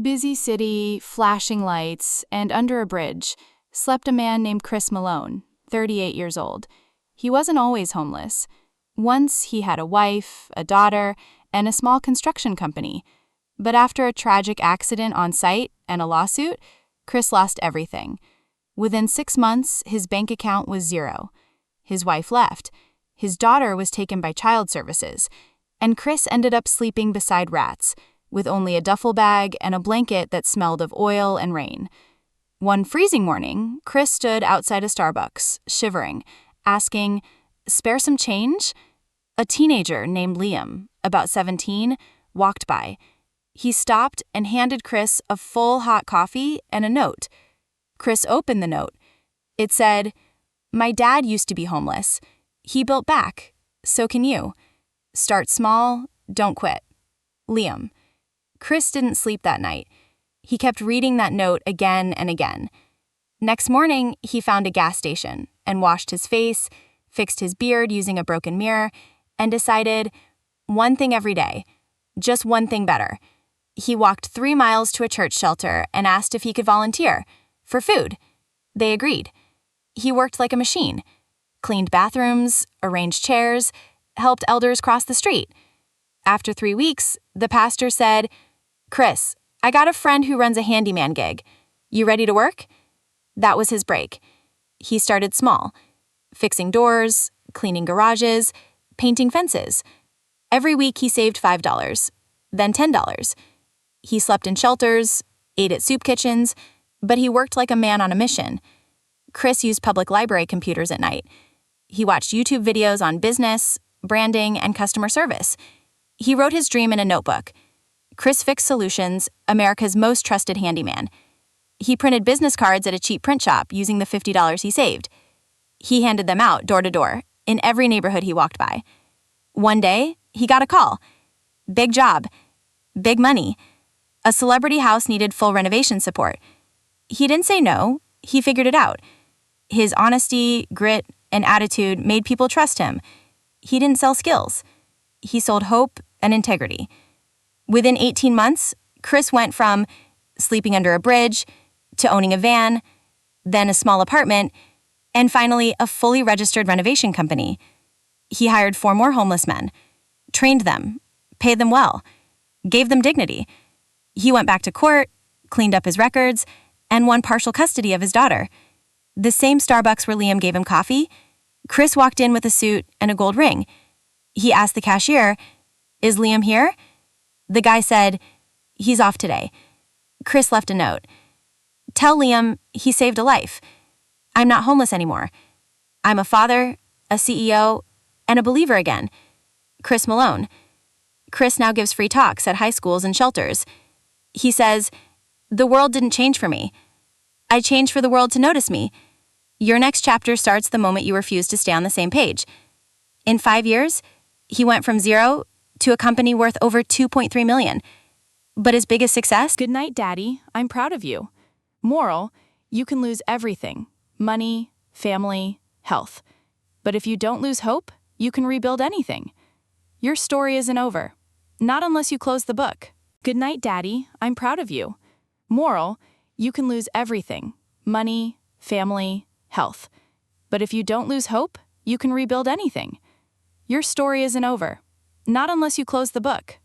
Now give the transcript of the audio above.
busy city, flashing lights, and under a bridge slept a man named Chris Malone, 38 years old. He wasn't always homeless. Once he had a wife, a daughter, and a small construction company. But after a tragic accident on site and a lawsuit, Chris lost everything. Within 6 months, his bank account was zero. His wife left. His daughter was taken by child services. And Chris ended up sleeping beside rats, with only a duffel bag and a blanket that smelled of oil and rain. One freezing morning, Chris stood outside a Starbucks, shivering, asking, "Spare some change?" A teenager named Liam, about 17, walked by. He stopped and handed Chris a full hot coffee and a note. Chris opened the note. It said, "My dad used to be homeless. He built back. So can you. Start small, don't quit. Liam." Chris didn't sleep that night. He kept reading that note again and again. Next morning, he found a gas station and washed his face, fixed his beard using a broken mirror, and decided one thing every day, just one thing better. He walked 3 miles to a church shelter and asked if he could volunteer for food. They agreed. He worked like a machine, cleaned bathrooms, arranged chairs, helped elders cross the street. After 3 weeks, the pastor said, "Chris, I got a friend who runs a handyman gig. You ready to work?" That was his break. He started small, fixing doors, cleaning garages, painting fences. Every week he saved $5, then $10. He slept in shelters, ate at soup kitchens, but he worked like a man on a mission. Chris used public library computers at night. He watched YouTube videos on business, branding, and customer service. He wrote his dream in a notebook. Chris Fix Solutions, America's most trusted handyman. He printed business cards at a cheap print shop using the $50 he saved. He handed them out door to door in every neighborhood he walked by. One day, he got a call. Big job. Big money. A celebrity house needed full renovation support. He didn't say no. He figured it out. His honesty, grit, and attitude made people trust him. He didn't sell skills. He sold hope and integrity. Within 18 months, Chris went from sleeping under a bridge to owning a van, then a small apartment, and finally a fully registered renovation company. He hired 4 more homeless men, trained them, paid them well, gave them dignity. He went back to court, cleaned up his records, and won partial custody of his daughter. The same Starbucks where Liam gave him coffee, Chris walked in with a suit and a gold ring. He asked the cashier, "Is Liam here?" The guy said, "He's off today." Chris left a note. "Tell Liam he saved a life. I'm not homeless anymore. I'm a father, a CEO, and a believer again. Chris Malone." Chris now gives free talks at high schools and shelters. He says, "The world didn't change for me. I changed for the world to notice me. Your next chapter starts the moment you refuse to stay on the same page." In 5 years, he went from zero to a company worth over $2.3 million. But his biggest success? Good night, Daddy. I'm proud of you. Moral, you can lose everything: money, family, health. But if you don't lose hope, you can rebuild anything. Your story isn't over. Not unless you close the book. Good night, Daddy. I'm proud of you. Moral, you can lose everything: money, family, health. But if you don't lose hope, you can rebuild anything. Your story isn't over. Not unless you close the book.